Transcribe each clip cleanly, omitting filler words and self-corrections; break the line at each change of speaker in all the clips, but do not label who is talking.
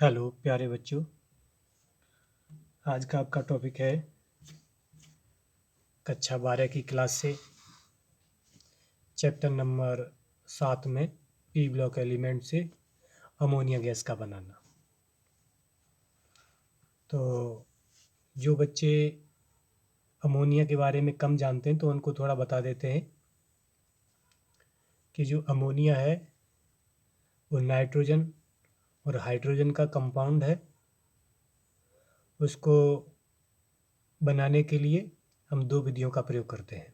Hello प्यारे बच्चों। आज का आपका टॉपिक है कक्षा 12 की क्लास से चैप्टर नंबर 7 में पी ब्लॉक एलिमेंट से अमोनिया गैस का बनाना। तो जो बच्चे अमोनिया के बारे में कम जानते हैं तो उनको थोड़ा बता देते हैं कि जो अमोनिया है वो नाइट्रोजन और हाइड्रोजन का कंपाउंड है। उसको बनाने के लिए हम दो विधियों का प्रयोग करते हैं।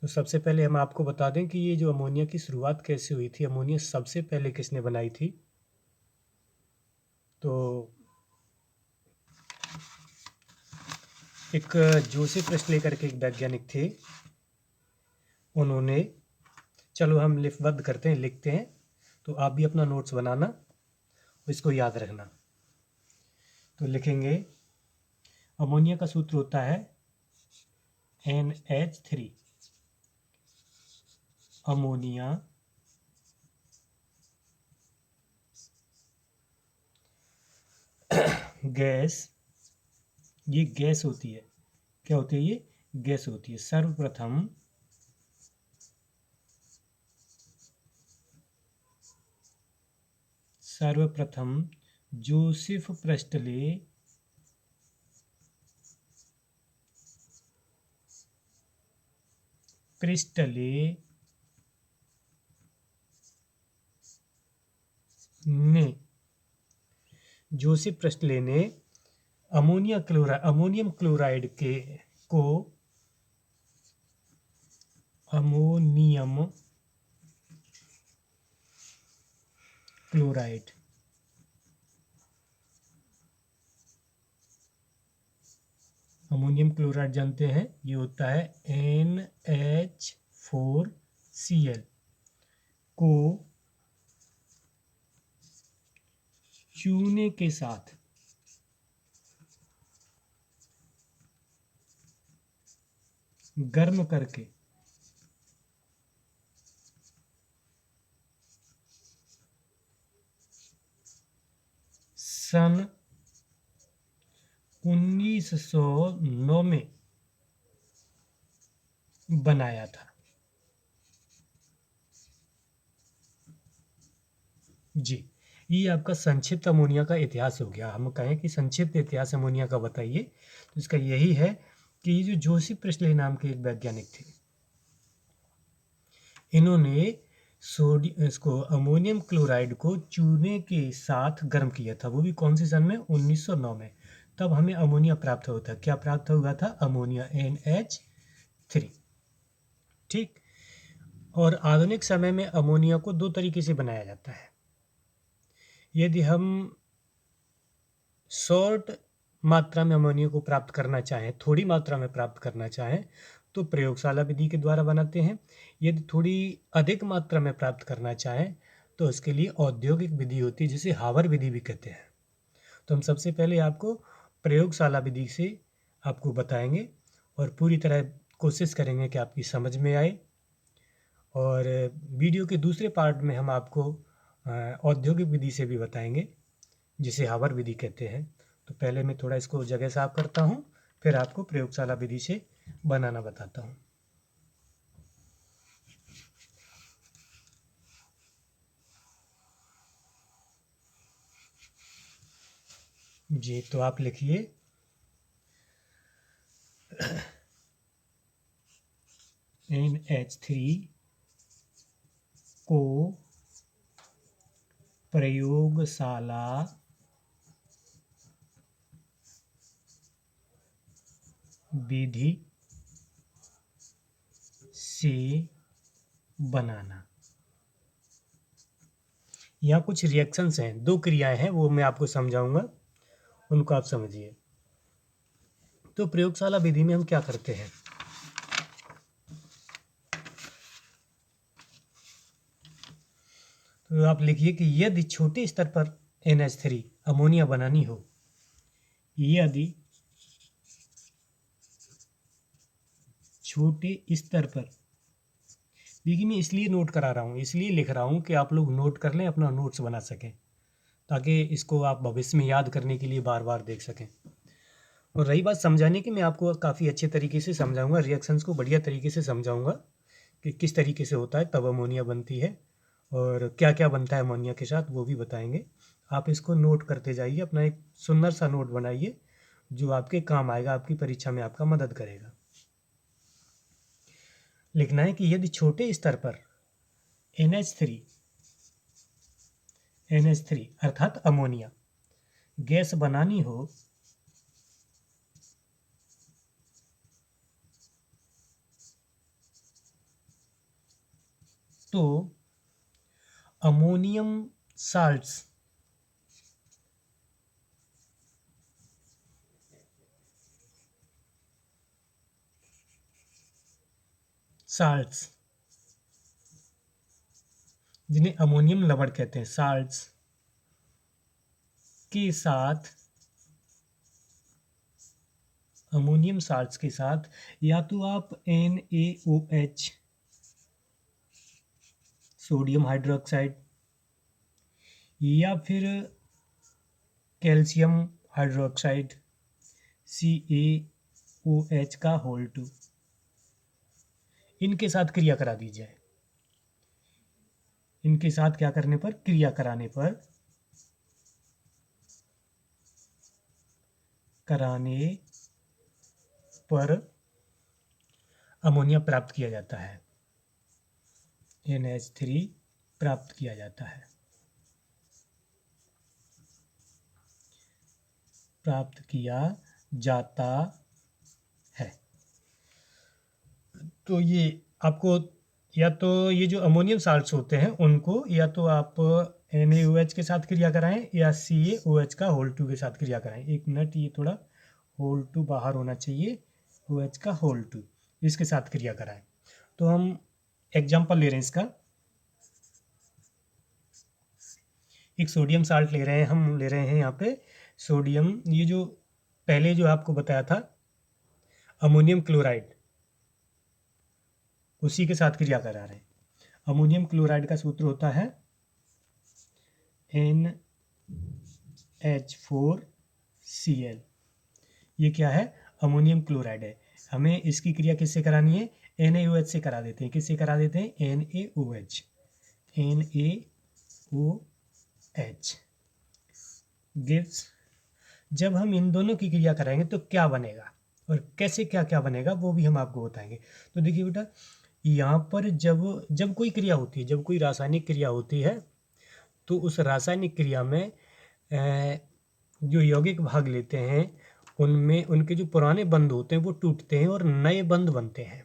तो सबसे पहले हम आपको बता दें कि ये जो अमोनिया की शुरुआत कैसे हुई थी, अमोनिया सबसे पहले किसने बनाई थी। तो एक जोसेफ प्रेस्ले करके एक वैज्ञानिक थे, उन्होंने, चलो हम लिपिबद्ध करते हैं, लिखते हैं, तो आप भी अपना नोट्स बनाना, इसको याद रखना। तो लिखेंगे अमोनिया का सूत्र होता है NH3। अमोनिया गैस, ये गैस होती है। क्या होती है? ये गैस होती है। सर्वप्रथम जोसेफ प्रिस्टले ने जोसेफ प्रेस्टले ने अमोनियम क्लोराइड को अमोनियम क्लोराइड जानते हैं, ये होता है NH4Cl को चूने के साथ गर्म करके सन 1909 में बनाया था। जी, ये आपका संक्षिप्त अमोनिया का इतिहास हो गया। हम कहें कि संक्षिप्त इतिहास अमोनिया का बताइए, तो इसका यही है कि ये जो जोसेफ प्रेस्ले नाम के एक वैज्ञानिक थे, इन्होंने इसको अमोनियम क्लोराइड को चूने के साथ गर्म किया था। वो भी कौन से सन में? 1909 में। तब हमें अमोनिया प्राप्त हुआ था। क्या प्राप्त हुआ था? Ammonia, NH3। ठीक। और आधुनिक समय में अमोनिया को दो तरीके से बनाया जाता है। यदि हम शॉर्ट मात्रा में अमोनिया को प्राप्त करना चाहें, थोड़ी मात्रा में प्राप्त करना चाहें, तो प्रयोगशाला विधि के द्वारा बनाते हैं। यदि थोड़ी अधिक मात्रा में प्राप्त करना चाहें तो उसके लिए औद्योगिक विधि होती है, जिसे हावर विधि भी कहते हैं। तो हम सबसे पहले आपको प्रयोगशाला विधि से आपको बताएंगे और पूरी तरह कोशिश करेंगे कि आपकी समझ में आए। और वीडियो के दूसरे पार्ट में हम आपको औद्योगिक विधि से भी बताएंगे, जिसे हावर विधि कहते हैं। तो पहले मैं थोड़ा इसको जगह साफ करता हूँ, फिर आपको प्रयोगशाला विधि से बनाना बताता हूँ। जी, तो आप लिखिए NH3 को प्रयोगशाला विधि से बनाना। यहाँ कुछ रिएक्शंस हैं, दो क्रियाएं हैं, वो मैं आपको समझाऊंगा, उनको आप समझिए। तो प्रयोगशाला विधि में हम क्या करते हैं? तो आप लिखिए कि यदि छोटे स्तर पर NH3 अमोनिया बनानी हो, यदि छोटे स्तर पर, देखिए मैं इसलिए नोट करा रहा हूँ, इसलिए लिख रहा हूँ कि आप लोग नोट कर लें, अपना नोट्स बना सकें। ताकि इसको आप भविष्य में याद करने के लिए बार बार देख सकें। और रही बात समझाने की, मैं आपको काफ़ी अच्छे तरीके से समझाऊंगा, रिएक्शंस को बढ़िया तरीके से समझाऊंगा कि किस तरीके से होता है तब अमोनिया बनती है और क्या क्या बनता है अमोनिया के साथ, वो भी बताएंगे। आप इसको नोट करते जाइए, अपना एक सुंदर सा नोट बनाइए जो आपके काम आएगा, आपकी परीक्षा में आपका मदद करेगा। लिखना है कि यदि छोटे स्तर पर NH3 अर्थात अमोनिया गैस बनानी हो तो अमोनियम साल्ट्स जिन्हें अमोनियम लवण कहते हैं, साल्ट्स के साथ, अमोनियम साल्ट्स के साथ या तो आप NaOH सोडियम हाइड्रोक्साइड या फिर कैल्शियम हाइड्रोक्साइड CaOH का होल 2 इनके साथ क्रिया करा दी जाए। इनके साथ क्या करने पर, क्रिया कराने पर अमोनिया प्राप्त किया जाता है, NH3 प्राप्त किया जाता है, प्राप्त किया जाता है। तो ये आपको, या तो ये जो अमोनियम साल्ट्स होते हैं उनको या तो आप NaOH के साथ क्रिया कराएं या CaOH का होल 2 के साथ क्रिया कराएं। एक मिनट, ये थोड़ा होल 2 बाहर होना चाहिए, OH का होल 2 इसके साथ क्रिया कराएं। तो हम एग्जाम्पल ले रहे हैं इसका, एक सोडियम साल्ट ले रहे हैं, हम ले रहे हैं यहाँ पे सोडियम, ये जो पहले जो आपको बताया था अमोनियम क्लोराइड, उसी के साथ क्रिया करा रहे हैं। अमोनियम क्लोराइड का सूत्र होता है NH4Cl। ये क्या है, अमोनियम क्लोराइड है। हमें इसकी क्रिया किससे करानी है, NaOH से करा देते हैं। किससे करा देते हैं, NaOH गिव्स। जब हम इन दोनों की क्रिया कराएंगे तो क्या बनेगा और कैसे क्या क्या बनेगा वो भी हम आपको बताएंगे। तो देखिए बेटा, यहाँ पर जब कोई क्रिया होती है, जब कोई रासायनिक क्रिया होती है तो उस रासायनिक क्रिया में जो यौगिक भाग लेते हैं उनमें उनके जो पुराने बंध होते हैं वो टूटते हैं और नए बंध बनते हैं।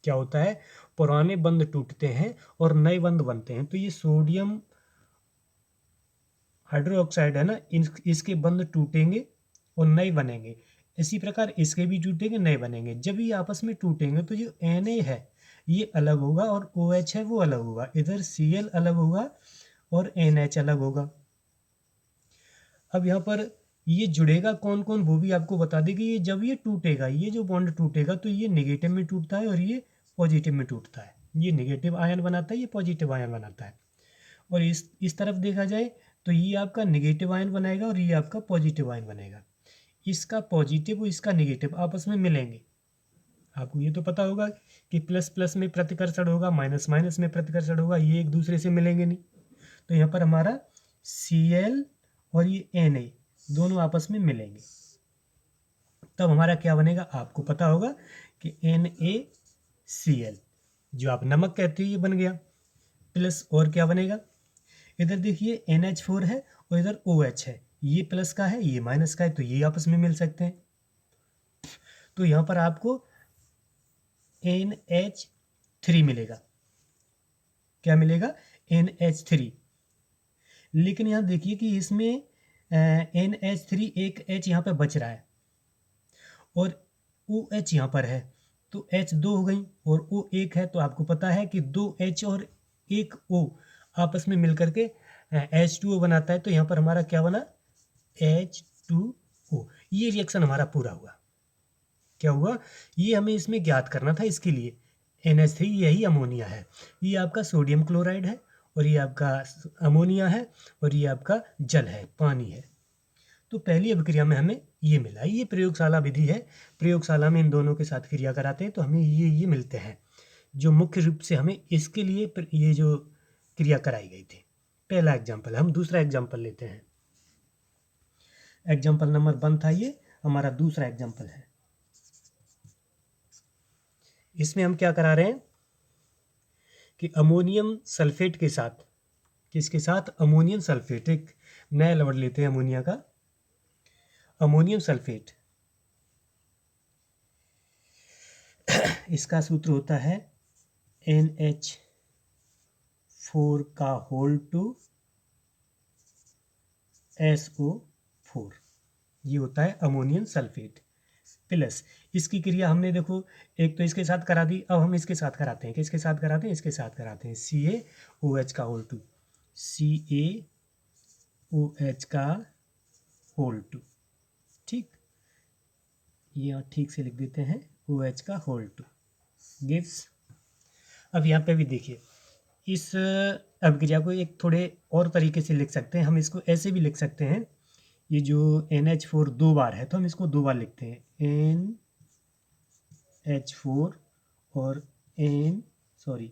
क्या होता है, पुराने बंध टूटते हैं और नए बंध बनते हैं। तो ये सोडियम हाइड्रोक्साइड है ना, इसके बंध टूटेंगे और नए बनेंगे। इसी प्रकार इसके भी टूटेंगे, नए बनेंगे। जब ये आपस में टूटेंगे तो जो Na है ये अलग होगा और OH है वो अलग होगा। इधर Cl अलग होगा और NH अलग होगा। अब यहाँ पर ये जुड़ेगा कौन कौन वो भी आपको बता देगी। ये जब ये टूटेगा, ये जो बॉन्ड टूटेगा तो ये नेगेटिव में टूटता है और ये पॉजिटिव में टूटता है। ये नेगेटिव आयन बनाता है, ये पॉजिटिव आयन बनाता है। और इस तरफ देखा जाए तो ये आपका नेगेटिव आयन बनाएगा और ये आपका पॉजिटिव आयन बनेगा। इसका पॉजिटिव और इसका नेगेटिव आपस में मिलेंगे। आपको ये तो पता होगा कि प्लस प्लस में प्रतिकर्षण होगा, माइनस माइनस में प्रतिकर्षण होगा, ये एक दूसरे से मिलेंगे नहीं। तो यहाँ पर हमारा Cl और ये Na दोनों आपस में मिलेंगे, तब हमारा क्या बनेगा आपको पता होगा कि NaCl, जो आप नमक कहते हो, ये बन गया। प्लस और क्या बनेगा, इधर देखिए NH4 है और इधर OH है, ये प्लस का है ये माइनस का है, तो ये आपस में मिल सकते हैं। तो यहाँ पर आपको NH3 मिलेगा। क्या मिलेगा, NH3। लेकिन यहाँ देखिए कि इसमें NH3 एक H यहाँ पे बच रहा है और OH यहाँ पर है, तो H 2 हो गई और O 1 है। तो आपको पता है कि 2 H और 1 O आपस में मिलकर के H2O बनाता है। तो यहाँ पर हमारा क्या बना, H2O। ये रिएक्शन हमारा पूरा हुआ। क्या हुआ, ये हमें इसमें ज्ञात करना था। इसके लिए NH3 यही अमोनिया है, ये आपका सोडियम क्लोराइड है और ये आपका अमोनिया है और ये आपका जल है, पानी है। तो पहली अभिक्रिया में हमें ये मिला। ये प्रयोगशाला विधि है। प्रयोगशाला में इन दोनों के साथ क्रिया कराते हैं तो हमें ये मिलते हैं, जो मुख्य रूप से हमें इसके लिए ये जो क्रिया कराई गई थी। पहला एग्जाम्पल। हम दूसरा एग्जाम्पल लेते हैं। एग्जाम्पल नंबर 1 था ये, हमारा दूसरा एग्जाम्पल है। इसमें हम क्या करा रहे हैं कि अमोनियम सल्फेट के साथ, किसके साथ? Ammonium sulphate. एक नया लवण लेते हैं अमोनिया का, अमोनियम सल्फेट। इसका सूत्र होता है NH4 का होल टू SO4। ये होता है अमोनियम सल्फेट प्लस। इसकी क्रिया हमने देखो एक तो इसके साथ करा दी, अब हम इसके साथ कराते हैं। किसके साथ कराते हैं? इसके साथ कराते हैं, CaOH का होल टू, CaOH का होल टू। ठीक, ये ठीक से लिख देते हैं, OH का होल टू गिव्स। अब यहाँ पे भी देखिए, इस अभिक्रिया को एक थोड़े और तरीके से लिख सकते हैं। हम इसको ऐसे भी लिख सकते हैं, ये जो NH4 दो बार है तो हम इसको दो बार लिखते हैं, NH4 और NH4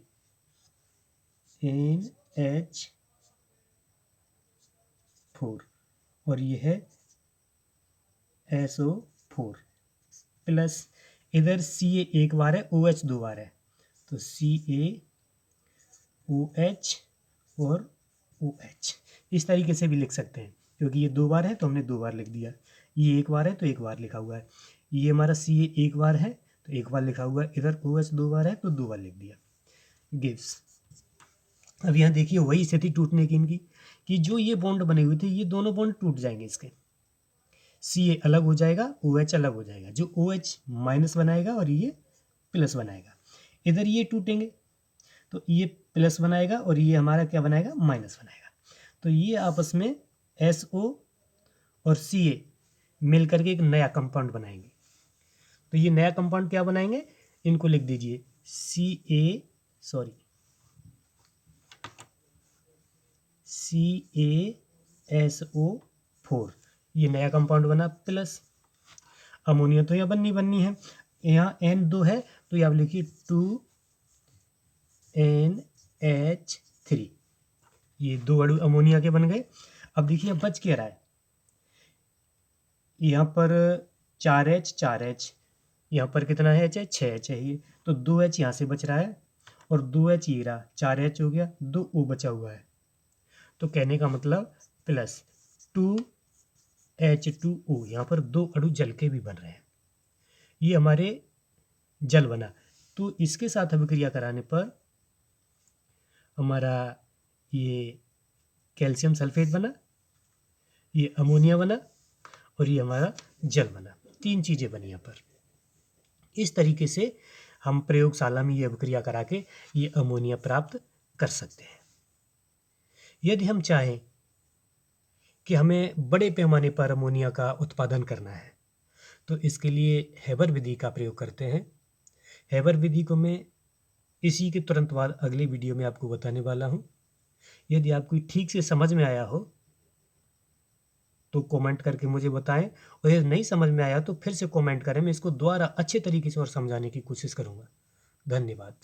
और ये है SO4 प्लस इधर Ca एक बार है, OH दो बार है, तो CaOH और OH। इस तरीके से भी लिख सकते हैं, क्योंकि ये दो बार है तो हमने दो बार लिख दिया, ये एक बार है तो एक बार लिखा हुआ है, ये हमारा Ca एक बार है तो एक बार लिखा हुआ है, इधर OH दो बार है तो दो बार लिख दिया, गिव्स। अब यहाँ देखिए वही स्थिति टूटने की इनकी, कि जो ये बॉन्ड बने हुए थे ये दोनों बॉन्ड टूट जाएंगे इसके, Ca अलग हो जाएगा, OH अलग हो जाएगा, जो OH माइनस बनाएगा और ये प्लस बनाएगा। इधर ये टूटेंगे तो ये प्लस बनाएगा और ये हमारा क्या बनाएगा? माइनस बनाएगा। तो ये आपस में SO और Ca मिल करके एक नया कंपाउंड बनाएंगे। तो ये नया कंपाउंड क्या बनाएंगे? इनको लिख दीजिए CaSO4। ये नया कंपाउंड बना प्लस अमोनिया तो यहाँ बननी है, यहाँ N2 है तो यहाँ लिखिए 2NH3। ये दो अणु अमोनिया के बन गए। अब देखिए बच क्या रहा है, यहाँ पर 4H 4H, यहाँ पर कितना है H है? 6H है ये, तो 2H यहाँ से बच रहा है और 2H ये रहा, 4H हो गया, 2O बचा हुआ है। तो कहने का मतलब प्लस 2H2O, यहाँ पर दो अणु जल के भी बन रहे हैं, ये हमारे जल बना। तो इसके साथ अभिक्रिया कराने पर हमारा ये कैल्शियम सल्फेट बना, ये अमोनिया बना और ये हमारा जल बना। तीन चीज़ें बनी यहाँ पर। इस तरीके से हम प्रयोगशाला में ये अभिक्रिया करा के ये अमोनिया प्राप्त कर सकते हैं। यदि हम चाहें कि हमें बड़े पैमाने पर अमोनिया का उत्पादन करना है तो इसके लिए हेबर विधि का प्रयोग करते हैं। हेबर विधि को मैं इसी के तुरंत बाद अगले वीडियो में आपको बताने वाला हूँ। यदि आपको ठीक से समझ में आया हो तो कमेंट करके मुझे बताएं, और यदि नहीं समझ में आया तो फिर से कमेंट करें, मैं इसको दोबारा अच्छे तरीके से और समझाने की कोशिश करूँगा। धन्यवाद।